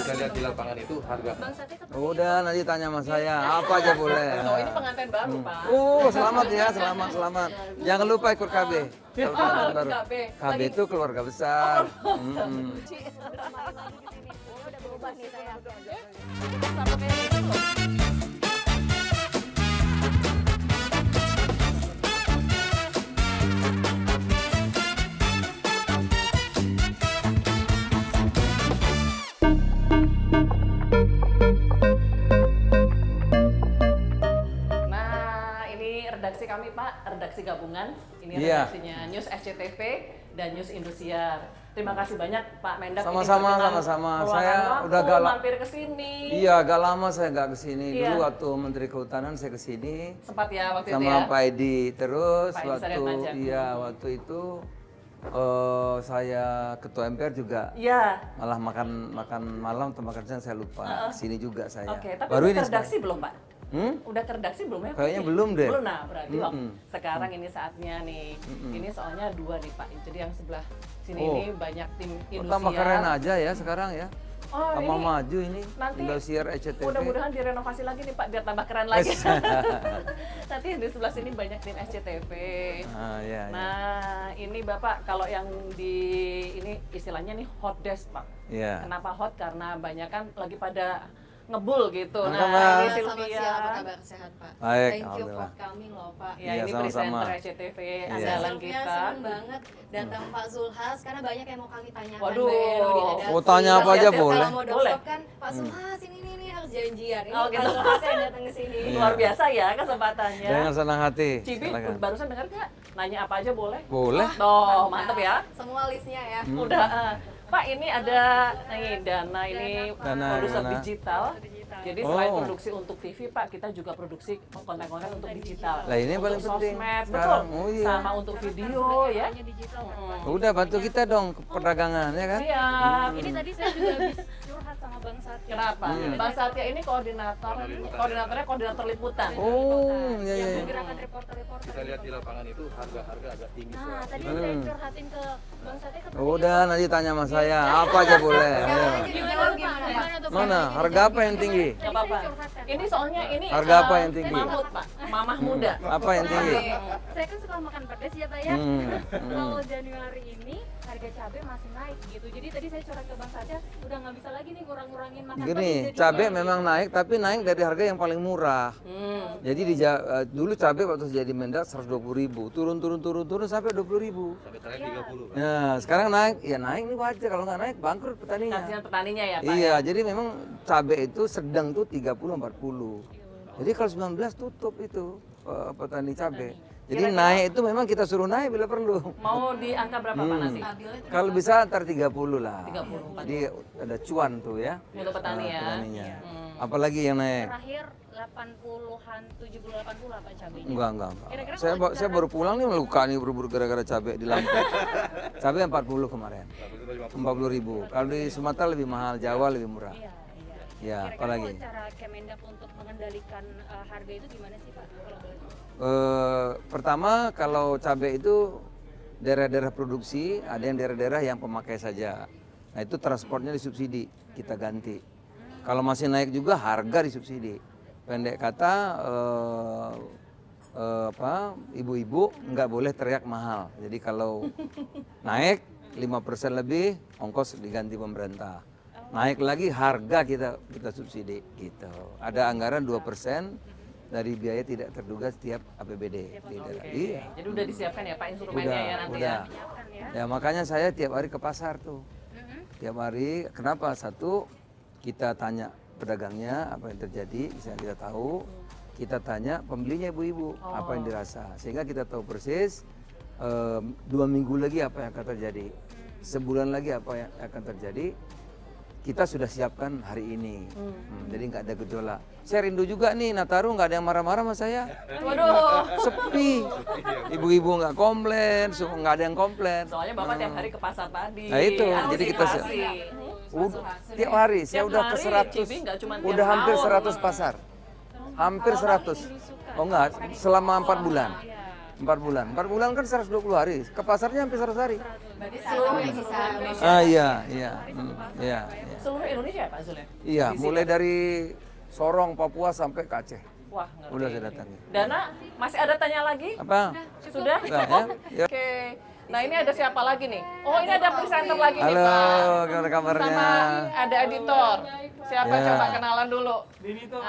Kita lihat di lapangan itu harga. Udah, nanti tanya sama saya. Apa aja boleh. Oh, ini pengantin baru, Pak. Selamat ya, selamat. Jangan lupa ikut KB. Kalau pengantin baru. KB. KB itu keluarga besar. Udah berubah nih saya. Sama kayak gitu. Nah, ini redaksi kami, Pak, redaksi gabungan. Ini Iya. redaksinya News SCTV dan News Indosiar. Terima kasih banyak Pak Mendak. ini Sama-sama, berkenan sama-sama. meluangkan Saya waktu udah galak. mampir ke sini. Iya, agak lama saya nggak kesini. Iya. Dulu waktu Menteri Kehutanan saya kesini. Sempat ya waktu itu Sama ya. Pak Edi. Terus Pak Edi waktu Saryatmaja. waktu itu saya ketua MPR juga. Iya. Malah makan malam atau makan siang saya lupa. Sini juga saya. Oke, tapi Baru udah ini redaksi belum, Pak? Hmm? Udah keredaksi belum ya? Kayaknya belum deh. Belum, nah berarti sekarang ini saatnya nih. Ini soalnya 2 nih Pak. Jadi yang sebelah sini ini banyak tim Indosiar. Tambah keren aja ya sekarang ya. Oh, Tambah ini maju ini. nanti Indosiar SCTV. mudah-mudahan direnovasi lagi nih Pak biar tambah keren lagi. Nanti di sebelah sini banyak tim SCTV. Iya. Nah, ini Bapak kalau yang di ini istilahnya nih hot desk Pak. Iya. Kenapa hot? Karena banyak kan lagi pada ngebul gitu. Selamat Nah, siang. ini Selamat Sylvia. siang, apa kabar? Sehat, Pak? Baik, Thank you alhamdulillah. for coming loh, Pak. Ya, Iya, ini sama-sama. presenter SCTV andalan Sylvia kita. senang banget datang Pak Zulhas karena banyak yang mau kami tanyakan. Waduh. Mbak Eno di redaksi. Mau tanya apa Terus aja setiap boleh. Kalau mau Boleh. doorstop kan Pak Zulhas ini harus janjian. Ini Oh, Pak gitu. Zulhas yang datang ke sini. Luar biasa ya kesempatannya. Dengan senang hati. Cibi, Silakan. barusan dengar nggak? Nanya apa aja boleh? Boleh. Tuh, mantep ya. Semua listnya ya. Udah. Pak, ini ada nih Dana ini Dana, produser Dana. digital. Jadi selain produksi untuk TV, Pak, kita juga produksi konten-konten untuk digital. Lah, ini yang paling Untuk penting sosmed, betul. sekarang. Oh, iya. Sama untuk video ya. Udah bantu kita dong ke perdagangan ya kan? Siap. Ini tadi saya juga habis curhat sama Bang Satya. Kenapa? Bang Satya ini koordinator liputan. Oh, iya iya. iya. Gerakan reporter-reporter. Kita lihat di lapangan itu harga agak tinggi. Nah, tadi saya curhatin ke Bang Satya ke Udah, nanti tanya sama saya. Apa aja boleh. Ayo. Aja dijawab gimana, Pak? Mana? Harga apa yang tinggi? Gak apa-apa. Ini soalnya ini Harga apa yang tinggi? Mahmud, Pak. Mamah muda. Apa yang tinggi? Saya kan suka makan pedas ya Pak ya. Kalau Januari ini harga cabai masih naik gitu. Jadi tadi saya curhat ke Bang Satya udah nggak bisa lagi nih ngurang-ngurangin makan Gini, pedas. Jadi cabai memang naik, tapi naik dari harga yang paling murah. Jadi dulu cabai waktu jadi Mendak 120.000, turun sampai 20.000. Sampai terakhir 30. Nah, sekarang naik, ya naik ini wajar. Kalau nggak naik, bangkrut petaninya. Kasihan petaninya ya, Pak. Iya, jadi memang cabai itu sedang tuh 30-40. Jadi kalau 19 tutup itu petani cabai. Jadi naik itu memang kita suruh naik bila perlu. Mau di angka berapa Pak nasi? Kalau bisa antar 30 lah. 30. Jadi ada cuan tuh ya. Untuk petani ya. Petaninya. Apalagi yang naik? terakhir 80-an, 70-80 lah Pak cabainya. Enggak. Kira-kira Saya baru pulang nih luka nih buru-buru gara-gara cabai di Lampung. Cabai 40 kemarin. 40.000. Kalau di Sumatera lebih mahal, Jawa lebih murah. Iya. Ya, Kira-kira apalagi? kalau cara Kemendak untuk mengendalikan harga itu gimana sih Pak? Kalau boleh tahu? Pertama kalau cabai itu daerah-daerah produksi, ada yang daerah-daerah yang pemakai saja. Nah itu transportnya disubsidi, kita ganti. Kalau masih naik juga harga disubsidi. Pendek kata ibu-ibu nggak boleh teriak mahal. Jadi kalau naik 5% lebih ongkos diganti pemerintah. Naik lagi harga kita subsidi gitu. Ada anggaran 2% dari biaya tidak terduga setiap APBD di daerah. Iya. Jadi udah disiapkan ya Pak instrumennya ya nanti udah. ya. Ya makanya saya tiap hari ke pasar tuh. Tiap hari, kenapa? Satu, kita tanya pedagangnya apa yang terjadi, bisa kita tahu. Kita tanya pembelinya ibu-ibu apa yang dirasa, sehingga kita tahu persis 2 minggu lagi apa yang akan terjadi, sebulan lagi apa yang akan terjadi. Kita sudah siapkan hari ini, jadi nggak ada gejolak. Saya rindu juga nih Nataru nggak ada yang marah-marah sama saya. Waduh. Sepi, ibu-ibu nggak komplain, nggak ada yang komplain. Soalnya Bapak tiap hari ke pasar tadi. Nah, itu, jadi kita antisipasi. Tiap hari saya Tiap udah ke hari, 100, Cibi nggak cuma tiap udah hampir tahun. 100 pasar, hampir 100. Oh enggak, selama 4 bulan. 4 bulan. 4 bulan kan 120 hari. Ke pasarnya hampir 100 hari. Berarti seluruh Indonesia. Iya. Iya. Iya. Seluruh Indonesia ya Pak Zul ya? Iya, Di sini. mulai dari Sorong, Papua sampai ke Aceh. Wah, ngerti. Udah saya datangi. Dana, masih ada tanya lagi? Apa? Sudah? Udah, Cukup? ya? Oke. Nah ini ada siapa lagi nih? Oh ini ada presenter lagi nih Halo, Pak. gimana kabarnya? Sama ada editor. Siapa Ya. coba kenalan dulu? Benito.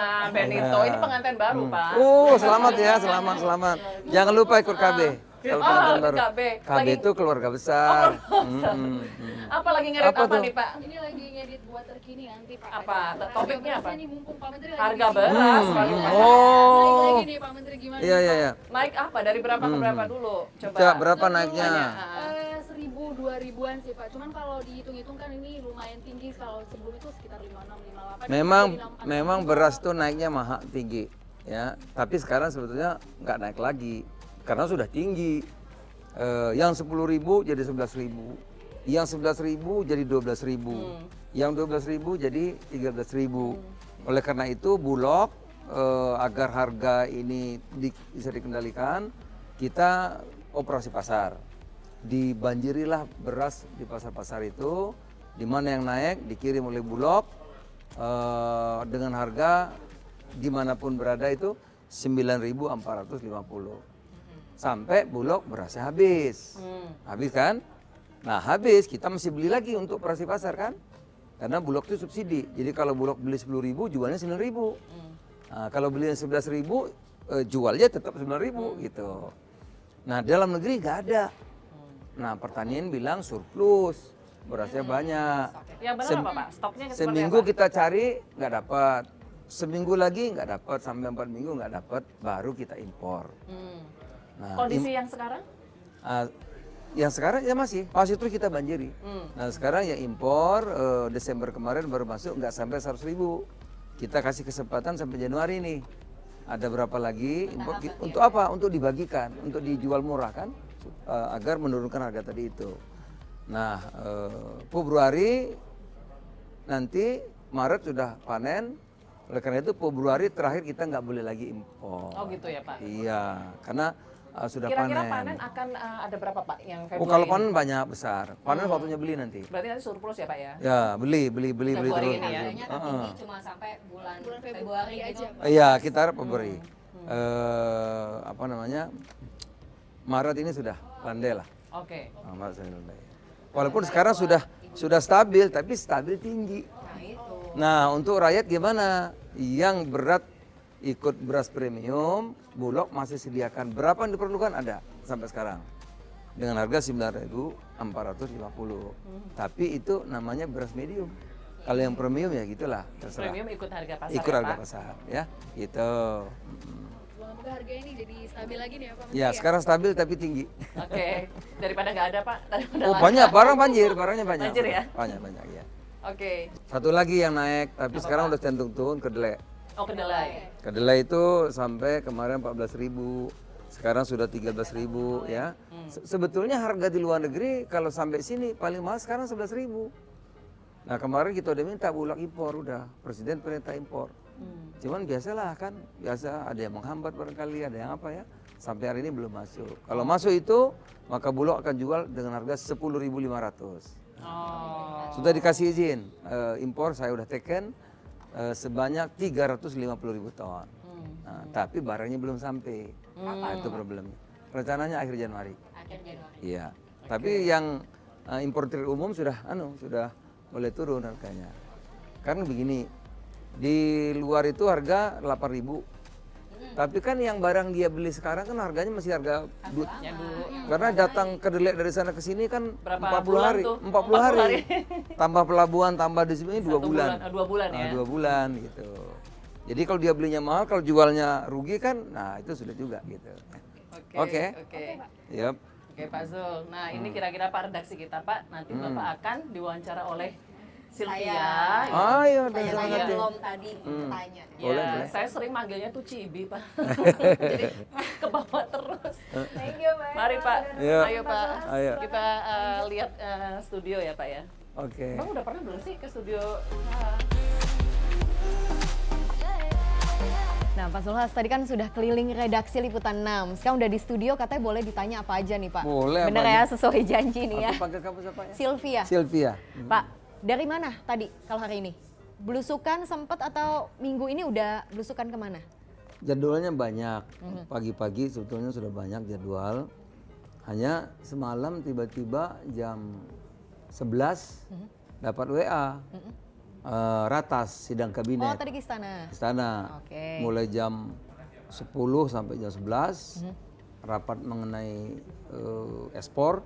Ini pengantin baru Pak. Selamat ya, selamat. Jangan lupa ikut KB. Kalau Oh, penonton ikut baru. KB. KB Lagi- itu keluarga besar. Apa lagi ngedit Apa apa tuh? nih Pak? Ini lagi ngedit buat terkini nanti Pak. Apa? Topiknya apa? Nih mumpung Pak Menteri lagi Harga di sini. beras. kali Pak. Naik Oh. lagi nih Pak Menteri gimana? Iya. Naik apa? Dari berapa ke berapa dulu? Coba. Coba berapa naiknya? Tanya. 1000 2000-an sih Pak. Cuman kalau dihitung-hitung kan ini lumayan tinggi, kalau sebelum itu sekitar 56 58. Memang beras tuh naiknya mahal tinggi ya. Tapi sekarang sebetulnya nggak naik lagi karena sudah tinggi. Yang 10.000 jadi 11.000, yang 11.000 jadi 12.000, yang 12.000 jadi 13.000. Oleh karena itu Bulog agar harga ini bisa dikendalikan, kita operasi pasar. Dibanjirilah beras di pasar-pasar itu, di mana yang naik dikirim oleh Bulog dengan harga dimanapun berada itu 9.450. Sampai Bulog berasnya habis. Habis kan? Nah habis kita masih beli lagi untuk operasi pasar kan? Karena Bulog itu subsidi. Jadi kalau Bulog beli 10.000 jualnya 9.000. Nah, kalau beli 11.000 jualnya tetap 9.000 gitu. Nah dalam negeri nggak ada. Nah pertanian bilang surplus. Berasnya banyak. Yang benar apa Pak? Stoknya seperti Seminggu apa? kita cari nggak dapat. Seminggu lagi nggak dapat, sampai 4 minggu nggak dapat, baru kita impor. Nah, Kondisi yang sekarang? yang sekarang ya masih terus kita banjiri. Nah sekarang ya impor Desember kemarin baru masuk nggak sampai 100.000. Kita kasih kesempatan sampai Januari nih. Ada berapa lagi impor? Untuk apa? Untuk dibagikan, untuk dijual murah kan, agar menurunkan harga tadi itu. Nah Februari nanti Maret sudah panen. Oleh karena itu Februari terakhir kita nggak boleh lagi impor. Oh gitu ya Pak? Iya, karena sudah Kira-kira panen. panen akan ada berapa Pak yang Februari? Oh kalau ini? panen banyak besar. Panen waktunya beli nanti. Berarti nanti surplus ya Pak ya? Ya beli Februari terus. ini ya? Harganya tertinggi cuma sampai bulan Februari gitu. Iya kita harap Februari. Apa namanya? Maret ini sudah landai lah. Oke. Maret sudah landai. Walaupun sekarang sudah stabil, tapi stabil tinggi. Nah itu. Nah untuk rakyat gimana? Yang berat ikut beras premium, Bulog masih sediakan berapa yang diperlukan ada sampai sekarang dengan harga 9.450. Tapi itu namanya beras medium. Kalau yang premium ya gitulah terserah. Premium ikut harga pasar Ikut ya harga Pak? pasar ya gitu. Semoga harganya ini jadi stabil lagi nih ya Pak Menteri. Ya sekarang stabil tapi tinggi. Oke. Daripada nggak ada Pak? Daripada Oh langka. banyak barangnya banyak. Banjir ya? Banyak ya. Oke. Satu lagi yang naik tapi sekarang udah cenderung turun kedelai. Oh kedelai. Kedelai itu sampai kemarin 14.000, sekarang sudah 13.000 ya. Sebetulnya harga di luar negeri kalau sampai sini paling mahal sekarang 11.000. Nah kemarin kita udah minta Bulog impor, udah Presiden perintah impor. Cuman biasalah kan, biasa ada yang menghambat barangkali, ada yang apa ya. Sampai hari ini belum masuk. Kalau masuk itu maka Bulog akan jual dengan harga 10.500. Oh. Sudah dikasih izin impor, saya udah teken sebanyak 350.000 ton. Nah, tapi barangnya belum sampai. Nah, itu problemnya. Rencananya akhir Januari. Akhir Januari. Iya. Tapi yang importer umum sudah mulai turun harganya. Karena begini, di luar itu harga 8.000. Tapi kan yang barang dia beli sekarang kan harganya masih harga Yang dulu. karena datang kedelai dari sana ke sini kan Berapa 40 bulan hari, tuh? 40 40 hari. hari. Tambah pelabuhan, tambah di sini 2 bulan. 2 bulan ya? 2 bulan gitu. Jadi kalau dia belinya mahal, kalau jualnya rugi kan, nah itu sulit juga gitu. Oke. Oke. Yap. Oke Pak Zul. Nah ini kira-kira Pak redaksi kita Pak, nanti Bapak akan diwawancara oleh Sylvia. Ayo, Tanya-tanya Iya. belum tadi tanya. Ya, Boleh. saya sering manggilnya tuh Cibi Pak. Jadi ke bawah terus. Thank you Pak. Mari Pak, Iya. ayo Pak. Ayo. Kita lihat studio ya Pak ya. Oke. Bang udah pernah belum sih ke studio? Nah, Pak Zulhas tadi kan sudah keliling redaksi Liputan 6. Sekarang udah di studio, katanya boleh ditanya apa aja nih, Pak? Boleh, Bener apa ya, aja? sesuai janji nih ya. Aku panggil kamu siapa ya? Sylvia. Sylvia. Pak, dari mana tadi kalau hari ini? Belusukan sempat atau minggu ini udah belusukan kemana? Jadwalnya banyak. Pagi-pagi sebetulnya sudah banyak jadwal. Hanya semalam tiba-tiba jam 11 dapat WA. Ratas sidang Oh, kabinet. tadi ke istana. Istana. Oke. Mulai jam 10 sampai jam 11 rapat mengenai ekspor.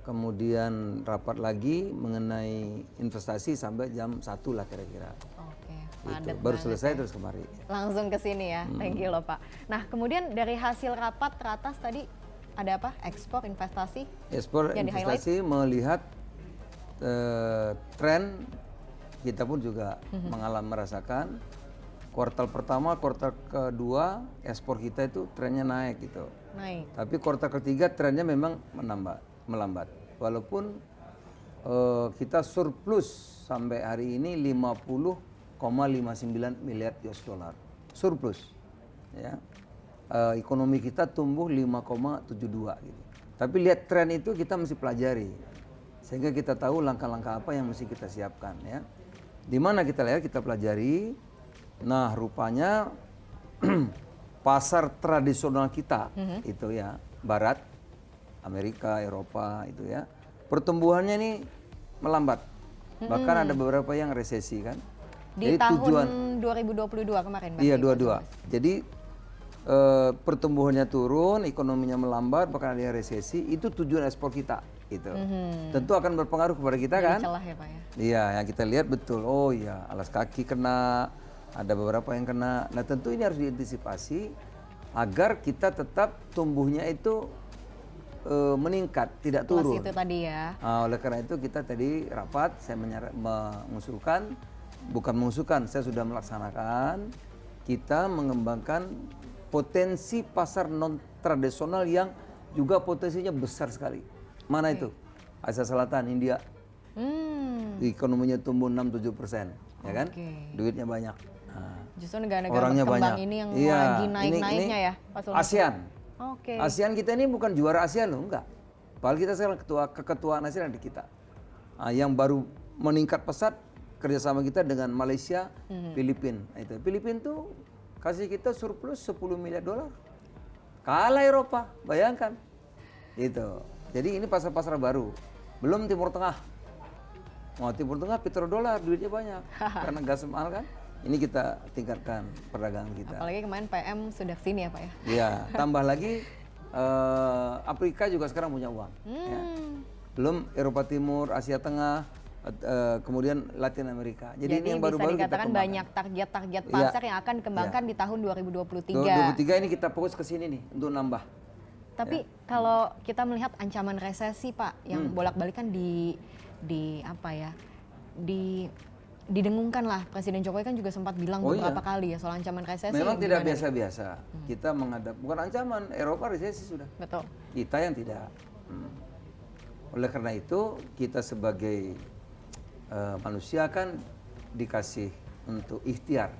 Kemudian rapat lagi mengenai investasi sampai jam 1 lah kira-kira. Oke, Gitu. padat Baru banget selesai ya. terus kemari. Langsung ke sini ya. Thank you loh, Pak. Nah, kemudian dari hasil rapat teratas tadi ada apa? Ekspor, investasi? Ekspor Yang di-highlight? investasi melihat tren kita pun juga mengalami merasakan kuartal pertama, kuartal kedua ekspor kita itu trennya naik gitu. Naik. Tapi kuartal ketiga trennya memang melambat. Walaupun kita surplus sampai hari ini 50,59 miliar US dollar. Surplus. Ya. Ekonomi kita tumbuh 5,72 gitu. Tapi lihat tren itu kita mesti pelajari. Sehingga kita tahu langkah-langkah apa yang mesti kita siapkan ya. Di mana kita lihat, kita pelajari. Nah, rupanya pasar tradisional kita itu ya, barat, Amerika, Eropa itu ya. Pertumbuhannya ini melambat. Bahkan ada beberapa yang resesi kan. Di tahun 2022 kemarin, Pak. Iya, dua-dua. Jadi pertumbuhannya turun, ekonominya melambat, bahkan ada yang resesi. Itu tujuan ekspor kita. Gitu. Tentu akan berpengaruh kepada kita Jadi kan. celah ya, Pak ya. Iya, yang kita lihat betul. Oh iya, alas kaki kena, ada beberapa yang kena. Nah tentu ini harus diantisipasi agar kita tetap tumbuhnya itu meningkat, tidak Plus turun. itu tadi ya. Nah, oleh karena itu kita tadi rapat, saya mengusulkan, bukan mengusulkan, saya sudah melaksanakan, kita mengembangkan potensi pasar non tradisional yang juga potensinya besar sekali. Mana itu? Asia Selatan, India. Ekonominya tumbuh 6-7%, ya kan? Duitnya banyak. Nah, Justru negara-negara orangnya berkembang banyak. ini yang Iya, lagi naik-naiknya ini ya, Pak Sulhas? ASEAN. Oke. ASEAN kita ini bukan juara ASEAN loh, enggak. Padahal kita sekarang keketuaan ASEAN di kita. Nah, yang baru meningkat pesat kerjasama kita dengan Malaysia, Filipina. Nah, itu Filipina tuh kasih kita surplus 10 miliar dolar. Kalah Eropa, bayangkan. Itu. Jadi ini pasar-pasar baru. Belum Timur Tengah. Mau Timur Tengah petrodolar, duitnya banyak. Karena gas mahal kan. Ini kita tingkatkan perdagangan kita. Apalagi kemarin PM sudah kesini ya, Pak ya. Iya, tambah lagi Afrika juga sekarang punya uang. Ya. Belum Eropa Timur, Asia Tengah, kemudian Latin Amerika. Jadi ini yang baru-baru bisa kita dikatakan kembangkan. banyak target-target pasar yang akan dikembangkan di tahun 2023. 2023 ini kita fokus ke sini nih untuk nambah. Tapi kalau kita melihat ancaman resesi, Pak, yang bolak-balik kan apa ya? Didengungkan lah. Presiden Jokowi kan juga sempat bilang beberapa kali ya soal ancaman resesi. Memang tidak gimana? biasa-biasa. Kita menghadap, bukan ancaman, Eropa resesi sudah. Betul. Kita yang tidak. Oleh karena itu kita sebagai manusia kan dikasih untuk ikhtiar.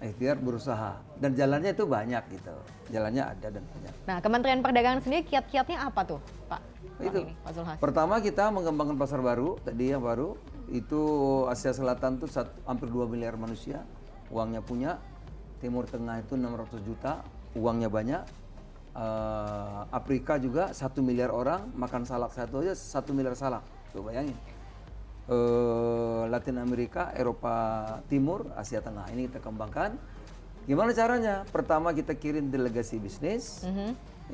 Ikhtiar berusaha. Dan jalannya itu banyak gitu. Jalannya ada dan banyak. Nah, Kementerian Perdagangan sendiri kiat-kiatnya apa tuh, Pak? Itu. Ini, Pak Zulhas. Pertama kita mengembangkan pasar baru, tadi yang baru. Itu Asia Selatan tuh hampir 2 miliar manusia. Uangnya punya. Timur Tengah itu 600 juta. Uangnya banyak. Afrika juga 1 miliar orang. Makan salak satu aja 1 miliar salak. Tuh bayangin. Latin Amerika, Eropa Timur, Asia Tengah. Ini kita kembangkan. Gimana caranya? Pertama kita kirim delegasi bisnis,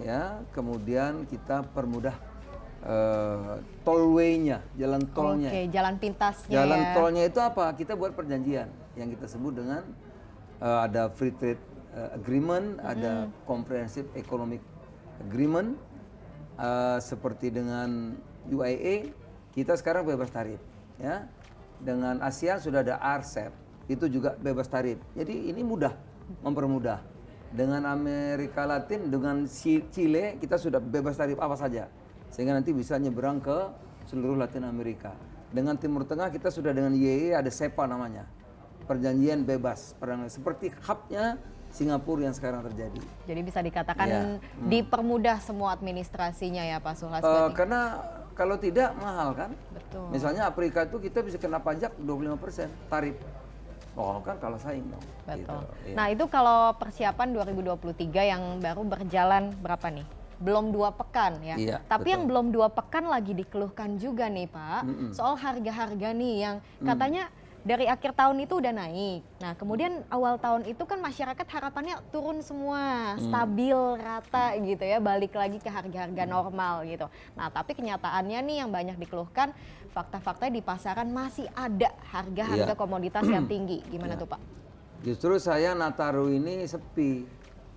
ya. Kemudian kita permudah tollway-nya, jalan tolnya. Oke, jalan pintasnya Jalan ya. tolnya itu apa? Kita buat perjanjian yang kita sebut dengan ada free trade agreement, ada comprehensive economic agreement, seperti dengan UAE kita sekarang bebas tarif. Ya, dengan ASEAN sudah ada RCEP, itu juga bebas tarif. Jadi ini mudah, mempermudah. Dengan Amerika Latin, dengan Chile, kita sudah bebas tarif apa saja, sehingga nanti bisa nyeberang ke seluruh Latin Amerika. Dengan Timur Tengah kita sudah dengan YE ada SEPA namanya, perjanjian bebas perdagangan seperti hubnya Singapura yang sekarang terjadi. Jadi bisa dikatakan Ya. dipermudah semua administrasinya ya Pak Zulhas. Karena kalau tidak mahal kan. Betul. Misalnya Afrika itu kita bisa kena pajak 25% tarif. Oh kan kalah saing dong. Betul. Gitu, iya. Nah itu kalau persiapan 2023 yang baru berjalan berapa nih? Belum 2 pekan ya. Iya, Tapi betul. yang belum 2 pekan lagi dikeluhkan juga nih Pak, soal harga-harga nih yang katanya dari akhir tahun itu udah naik. Nah kemudian awal tahun itu kan masyarakat harapannya turun semua, stabil, rata gitu ya, balik lagi ke harga-harga normal gitu. Nah tapi kenyataannya nih yang banyak dikeluhkan, fakta-fakta di pasaran masih ada harga-harga Iya. komoditas yang tinggi. Gimana Iya. tuh Pak? Justru saya Nataru ini sepi.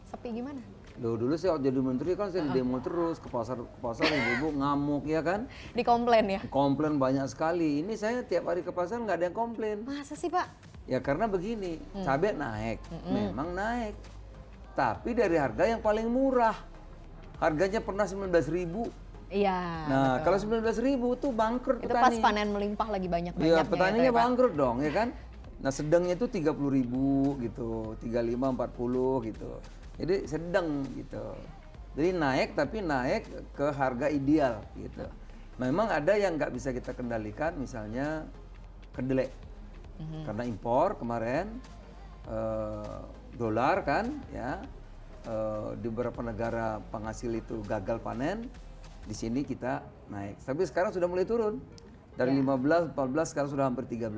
Sepi gimana? Loh, dulu saya jadi menteri kan saya demo terus ke pasar ibu-ibu ngamuk ya kan. Dikomplain ya? Komplain banyak sekali. Ini saya tiap hari ke pasar nggak ada yang komplain. Masa sih Pak? Ya karena begini, cabai naik, memang naik. Tapi dari harga yang paling murah. Harganya pernah 19.000. Iya. Nah, kalau 19.000 tuh bangkrut Itu pas petani. panen melimpah lagi Iya, banyak-banyaknya. petaninya ya, Pak. bangkrut dong, ya kan? Nah, sedangnya itu 30.000 gitu, 35, 40 gitu. Jadi sedang gitu. Jadi naik tapi naik ke harga ideal gitu. Memang ada yang nggak bisa kita kendalikan, misalnya kedelai. Karena impor kemarin dolar kan, ya di beberapa negara penghasil itu gagal panen, di sini kita naik. Tapi sekarang sudah mulai turun. Dari 15, 14 sekarang sudah hampir 13.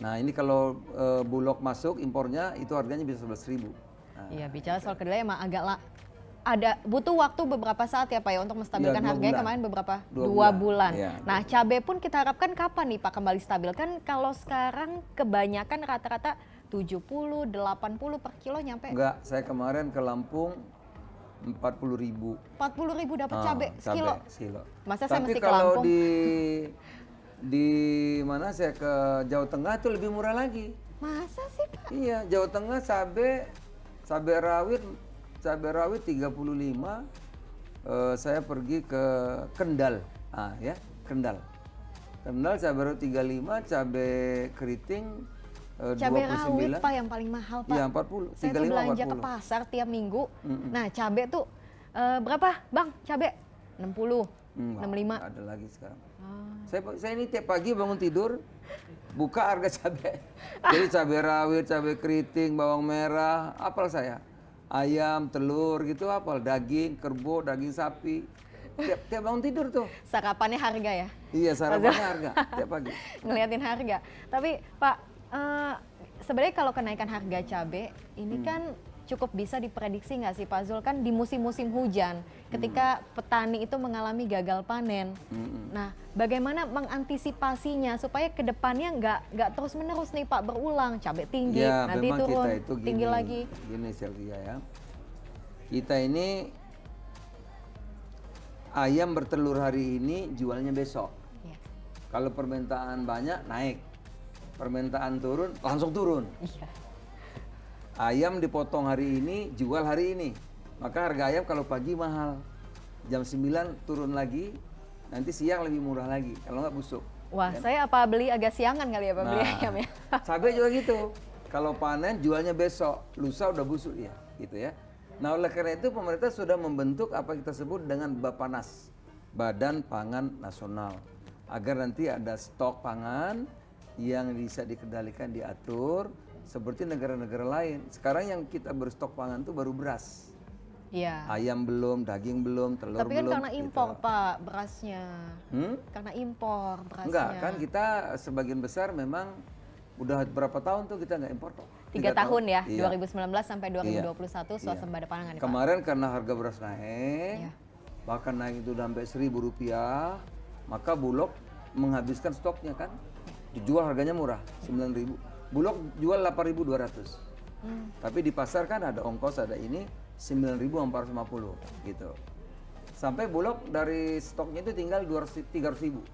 Nah, ini kalau Bulog masuk impornya itu harganya bisa 11.000. Nah, Iya, bicara soal kedelai emang agak ada butuh waktu beberapa saat ya Pak ya untuk menstabilkan Iya, 2 harganya bulan. kemarin beberapa 2 2 bulan. bulan. Iya, Nah, cabai pun kita harapkan kapan nih Pak kembali stabil? Kan kalau sekarang kebanyakan rata-rata 70, 80 per kilo nyampe enggak, saya kemarin ke Lampung 40.000. 40.000 dapat cabai sekilo. sekilo. Masa saya Tapi mesti ke kalau Lampung? di mana saya ke Jawa Tengah itu lebih murah lagi. Masa sih Pak? Iya, Jawa Tengah cabai rawit 35. Saya pergi ke Kendal. Ah ya, Kendal. Kendal cabai rawit 35, cabai keriting Cabai rawit 29. Pak yang paling mahal Pak. Iya, 40. Saya tuh 35, belanja ke 40. pasar tiap minggu. Nah, cabai tuh berapa Bang cabai? 60, 65. Ada lagi sekarang. Saya ini tiap pagi bangun tidur buka harga cabai. Jadi cabai rawit, cabai keriting, bawang merah, apal saya. Ayam, telur gitu apal, daging, kerbau, daging sapi. Tiap bangun tidur tuh. Sarapannya harga ya? Iya, sarapannya harga tiap pagi. Ngeliatin harga. Tapi Pak, sebenarnya kalau kenaikan harga cabai ini kan cukup bisa diprediksi nggak sih Pak Zul? Kan di musim-musim hujan ketika petani itu mengalami gagal panen. Nah, bagaimana mengantisipasinya supaya kedepannya nggak terus-menerus nih Pak berulang, cabai tinggi, Ya, nanti memang turun, kita itu gini, tinggi lagi. Gini Sylvia ya. Kita ini ayam bertelur hari ini jualnya besok. Iya. Kalau permintaan banyak naik. Permintaan turun langsung turun. Iya. Ayam dipotong hari ini, jual hari ini. Maka harga ayam kalau pagi mahal. Jam 9 turun lagi, nanti siang lebih murah lagi. Kalau nggak busuk. Wah, saya apa beli agak siangan kali ya Pak beli ayam ya? Cabai juga gitu. Kalau panen jualnya besok, lusa udah busuk ya, gitu ya. Nah, oleh karena itu pemerintah sudah membentuk apa kita sebut dengan Bapanas, Badan Pangan Nasional, agar nanti ada stok pangan yang bisa dikendalikan, diatur seperti negara-negara lain. Sekarang yang kita berstok pangan itu baru beras. Iya. Ayam belum, daging belum, telur Tapi kan belum. karena impor Pak berasnya. Karena impor berasnya. Enggak, kan kita sebagian besar memang udah berapa tahun tuh kita nggak impor kok. 3 tahun ya, Iya. 2019 sampai 2021 swasembada pangan nih Pak. Kemarin karena harga beras naik, Iya. bahkan naik itu sampai Rp1.000, maka Bulog menghabiskan stoknya kan. Dijual harganya murah, 9.000. Bulog jual 8.200. Tapi di pasar kan ada ongkos, ada ini 9.450 gitu. Sampai Bulog dari stoknya itu tinggal 300.000.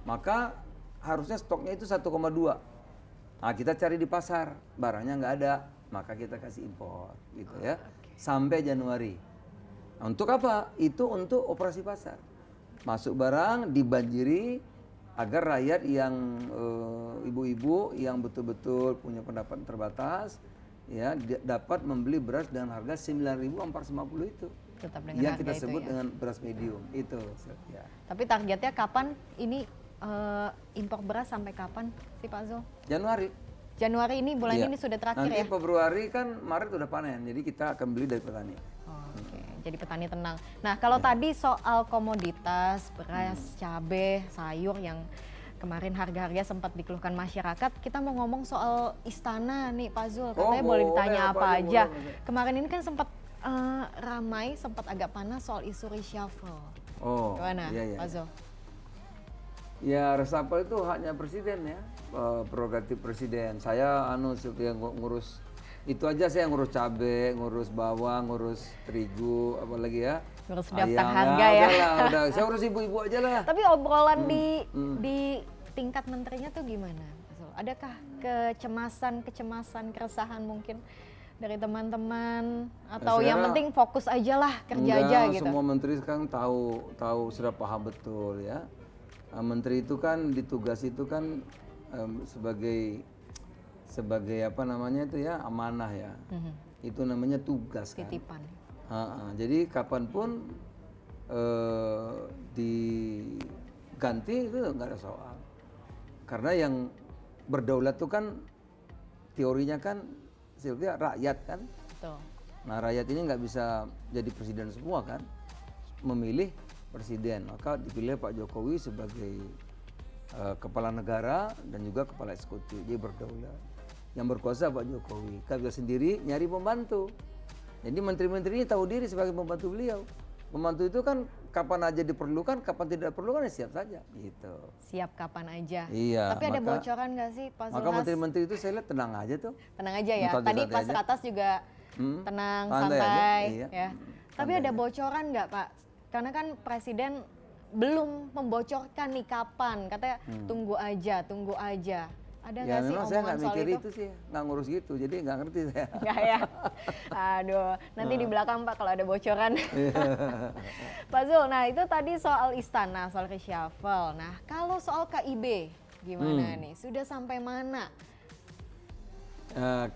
Maka harusnya stoknya itu 1,2. Nah, kita cari di pasar, barangnya nggak ada, maka kita kasih impor gitu ya. Sampai Januari. Nah, untuk apa? Itu untuk operasi pasar. Masuk barang dibanjiri agar rakyat yang ibu-ibu yang betul-betul punya pendapat terbatas, ya dapat membeli beras dengan harga 9.450 itu. Tetap dengan Yang harga kita itu sebut ya. dengan beras medium itu. Ya. Tapi targetnya kapan ini impor beras sampai kapan sih Pak Zul? Januari. Januari ini bulan Iya. ini sudah terakhir Nanti ya? Februari kan Maret udah panen, jadi kita akan beli dari petani. Oke, jadi petani tenang. Nah, kalau tadi soal komoditas, beras, cabai, sayur yang kemarin harga-harga sempat dikeluhkan masyarakat, kita mau ngomong soal istana nih Pak Zul. Katanya boleh boleh, ditanya apa apa aja, aja. boleh. Kemarin ini kan sempat ramai, sempat agak panas soal isu reshuffle. Oh, Gimana iya, iya. Pak Zul? Ya reshuffle itu haknya presiden ya, prerogatif presiden. Saya yang ngurus itu aja, saya ngurus cabai, ngurus bawang, ngurus terigu, apalagi ya. Ngurus daftar ayam. harga ya. Udah, saya urus ibu-ibu aja lah. Tapi obrolan di tingkat menterinya tuh gimana, Pak Zul? Adakah kecemasan, keresahan mungkin dari teman-teman atau yang Saya- penting fokus aja lah, kerja Enggak, aja gitu? semua menteri sekarang tahu sudah paham betul ya. Menteri itu kan ditugas itu kan sebagai apa namanya itu ya, amanah ya. Itu namanya tugas kan. Titipan. Jadi kapanpun diganti itu nggak ada soal. Karena yang berdaulat itu kan teorinya kan Sylvia rakyat kan. Betul. Nah rakyat ini nggak bisa jadi presiden semua kan, memilih presiden, maka dipilih Pak Jokowi sebagai kepala negara dan juga kepala eksekutif, dia berdaulat. Yang berkuasa Pak Jokowi, kan bisa sendiri nyari pembantu. Jadi menteri-menteri ini tahu diri sebagai pembantu beliau. Pembantu itu kan kapan aja diperlukan, kapan tidak diperlukan ya siap saja, gitu. Siap kapan aja. Iya, Tapi ada maka- bocoran nggak sih Pak Maka Zulhas? menteri-menteri itu saya lihat tenang aja tuh. Tenang aja ya. Santai-santai Tadi pas aja. ke atas juga tenang, Santai aja, santai, iya. ya. Tapi Santai ada aja. bocoran nggak Pak? Karena kan Presiden belum membocorkan nih kapan. Katanya tunggu aja. Ada Ya nggak sih memang saya omongan nggak soal mikir itu? itu sih, nggak ngurus gitu, jadi nggak ngerti saya. Nggak ya? Aduh, nanti di belakang Pak kalau ada bocoran. Pak Zul, nah itu tadi soal istana, soal reshuffle. Nah kalau soal KIB, gimana nih? Sudah sampai mana?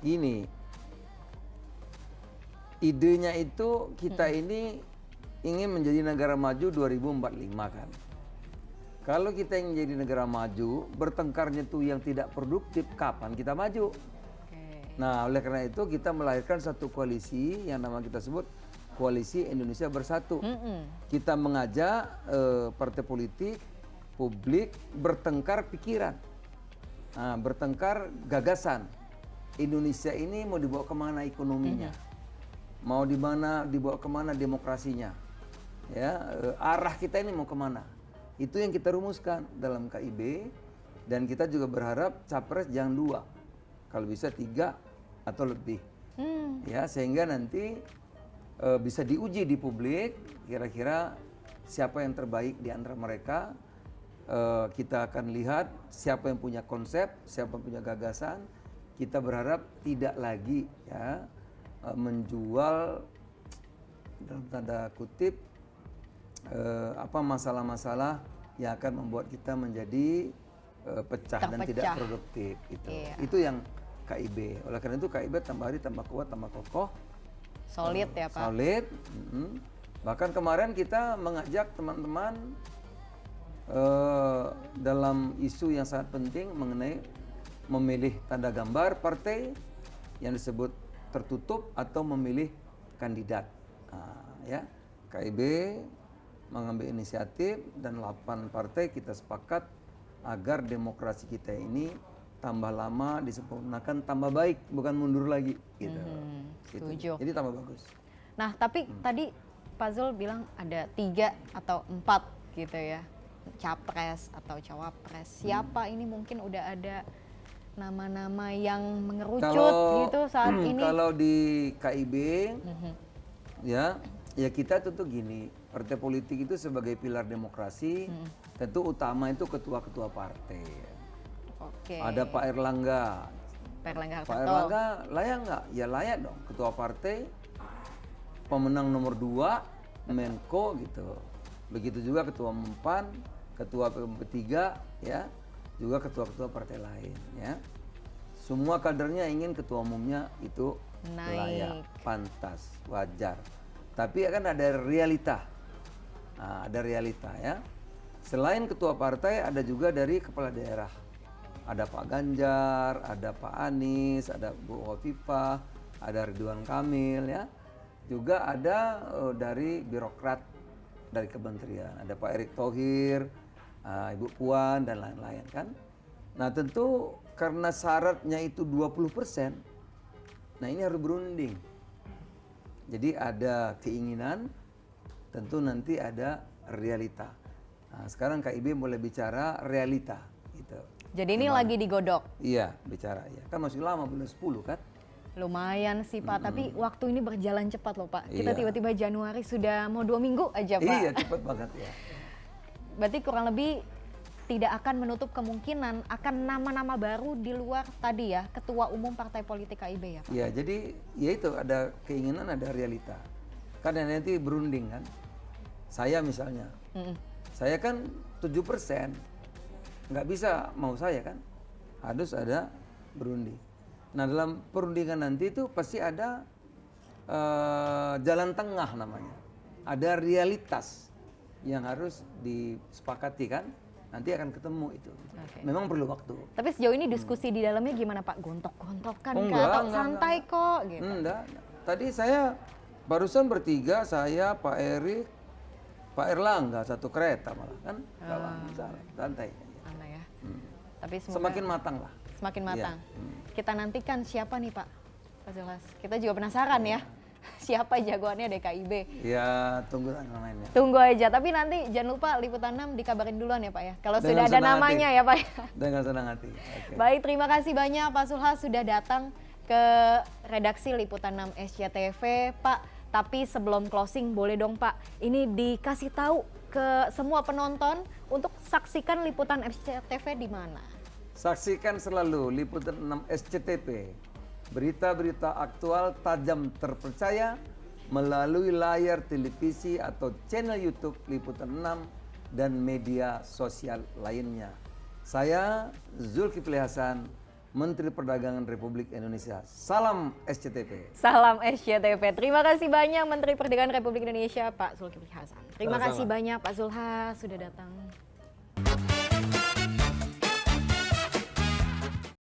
Gini, idenya itu kita ini ingin menjadi negara maju 2045 kan. Kalau kita ingin jadi negara maju, bertengkarnya tuh yang tidak produktif, kapan kita maju? Oke. Nah, oleh karena itu kita melahirkan satu koalisi yang nama kita sebut Koalisi Indonesia Bersatu. Kita mengajak partai politik, publik bertengkar pikiran, bertengkar gagasan. Indonesia ini mau dibawa kemana ekonominya, mau dibawa kemana demokrasinya, ya arah kita ini mau kemana? Itu yang kita rumuskan dalam KIB, dan kita juga berharap capres jangan 2, kalau bisa 3 atau lebih, ya sehingga nanti bisa diuji di publik kira-kira siapa yang terbaik di antara mereka. Kita akan lihat siapa yang punya konsep, siapa yang punya gagasan. Kita berharap tidak lagi ya menjual dalam tanda kutip masalah-masalah yang akan membuat kita menjadi pecah dan tidak Terpecah. produktif itu. Iya. Itu yang KIB. Oleh karena itu KIB tambah hari tambah kuat, tambah kokoh, Solid ya Pak? solid. Bahkan kemarin kita mengajak teman-teman dalam isu yang sangat penting mengenai memilih tanda gambar partai yang disebut tertutup atau memilih kandidat. Ya, KIB mengambil inisiatif dan 8 partai kita sepakat agar demokrasi kita ini tambah lama disempurnakan, tambah baik, bukan mundur lagi gitu. Gitu. setuju. Jadi tambah bagus. Nah tapi tadi Pak Zul bilang ada 3 atau 4 gitu ya, capres atau cawapres. Siapa ini mungkin udah ada nama-nama yang mengerucut gitu saat ini? Kalau di KIB ya kita tentu gini, partai politik itu sebagai pilar demokrasi tentu utama itu ketua-ketua partai. Oke. Ada Pak Erlangga. Pak Erlangga Pak Hartarto. Erlangga layak nggak? Ya layak dong, ketua partai, pemenang nomor 2, Menko gitu. Begitu juga ketua Mempan, ketua P3 ya. juga ketua-ketua partai lain ya. Semua kadernya ingin ketua umumnya itu layak, pantas, wajar. Tapi akan ada realita. Nah, ada realita ya. Selain ketua partai ada juga dari kepala daerah. Ada Pak Ganjar, ada Pak Anies, ada Bu Khofifah, ada Ridwan Kamil ya. Juga ada dari birokrat dari kementerian, ada Pak Erick Thohir, Ibu Puan dan lain-lain kan. Nah tentu karena syaratnya itu 20%, nah ini harus berunding. Jadi ada keinginan, tentu nanti ada realita. Nah sekarang KIB mulai bicara realita gitu. Jadi ini lagi digodok. Iya bicara ya, kan masih lama bulan 10 kan. Lumayan sih Pak, tapi waktu ini berjalan cepat loh Pak. Kita Iya. tiba-tiba Januari sudah mau 2 minggu aja Pak. Iya cepat banget ya. Berarti kurang lebih tidak akan menutup kemungkinan akan nama-nama baru di luar tadi ya, Ketua Umum Partai Politik KIB ya Pak? Iya jadi ya itu ada keinginan ada realita. Kan nanti berunding kan. Saya misalnya, saya kan 7%, nggak bisa mau saya kan. Harus ada berunding. Nah dalam perundingan nanti itu pasti ada jalan tengah namanya. Ada realitas yang harus disepakati kan. Nanti akan ketemu itu. Oke. Memang perlu waktu. Tapi sejauh ini diskusi di dalamnya gimana Pak? Gontok-gontokan Oh, kah? enggak, Atau enggak, santai kok gitu? Enggak. Tadi saya barusan bertiga, saya, Pak Erik, Pak Erlangga satu kereta malah kan. Enggak santai. Mana ya? Tapi semoga Semakin matang lah. semakin matang. Iya. Kita nantikan siapa nih Pak Zulhas? Kita juga penasaran ya. Siapa jagoannya DKIB? Ya tunggu tanggal mainnya. Tunggu aja, tapi nanti jangan lupa Liputan 6 dikabarin duluan ya Pak ya. Kalau Dengan sudah ada senang namanya hati. ya Pak ya. Dengan senang hati. Oke. Baik, terima kasih banyak Pak Zulhas sudah datang ke redaksi Liputan 6 SCTV Pak. Tapi sebelum closing boleh dong Pak, ini dikasih tahu ke semua penonton untuk saksikan Liputan SCTV di mana? Saksikan selalu Liputan 6 SCTV. Berita-berita aktual tajam terpercaya melalui layar televisi atau channel YouTube Liputan 6 dan media sosial lainnya. Saya Zulkifli Hasan, Menteri Perdagangan Republik Indonesia. Salam SCTV. Salam SCTV. Terima kasih banyak Menteri Perdagangan Republik Indonesia Pak Zulkifli Hasan. Terima Sama-sama. kasih banyak Pak Zulhas sudah datang.